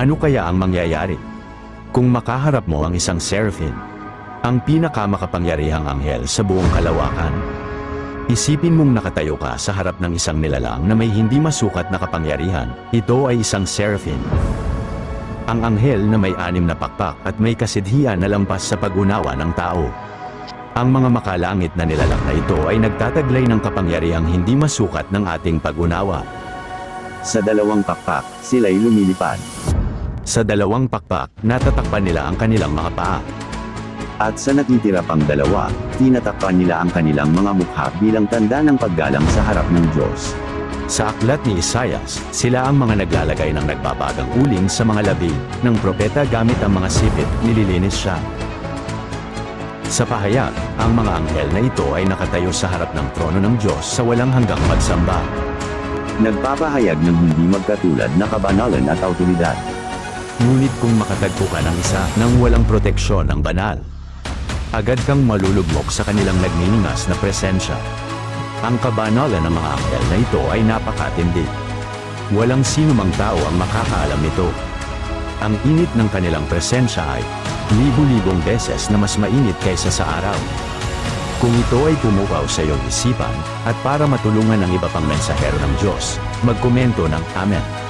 Ano kaya ang mangyayari kung makaharap mo ang isang seraphim, ang pinakamakapangyarihang anghel sa buong kalawakan? Isipin mong nakatayo ka sa harap ng isang nilalang na may hindi masukat na kapangyarihan. Ito ay isang seraphim. Ang anghel na may 6 na pakpak at may kasidhian na lampas sa pag-unawa ng tao. Ang mga makalangit na nilalang na ito ay nagtataglay ng kapangyarihang hindi masukat ng ating pag-unawa. Sa 2 pakpak, sila'y lumilipad. Sa 2 pakpak, natatakpan nila ang kanilang mga paa. At sa natitira pang 2, tinatakpan nila ang kanilang mga mukha bilang tanda ng paggalang sa harap ng Diyos. Sa aklat ni Isaias, sila ang mga naglalagay ng nagbabagang uling sa mga labi ng propeta gamit ang mga sipit, nililinis siya. Sa pahayag, ang mga anghel na ito ay nakatayo sa harap ng trono ng Diyos sa walang hanggang pagsamba. Nagpapahayag ng hindi magkatulad na kabanalan at awtoridad. Ngunit kung makatagpo ka ng isa nang walang proteksyon ng banal, agad kang malulugmok sa kanilang nagniningas na presensya. Ang kabanalan ng mga anghel na ito ay napakatindi. Walang sino mang tao ang makakaalam nito. Ang init ng kanilang presensya ay libu-libong beses na mas mainit kaysa sa araw. Kung ito ay pumukaw sa iyong isipan, at para matulungan ang iba pang mensahero ng Diyos, magkomento ng Amen.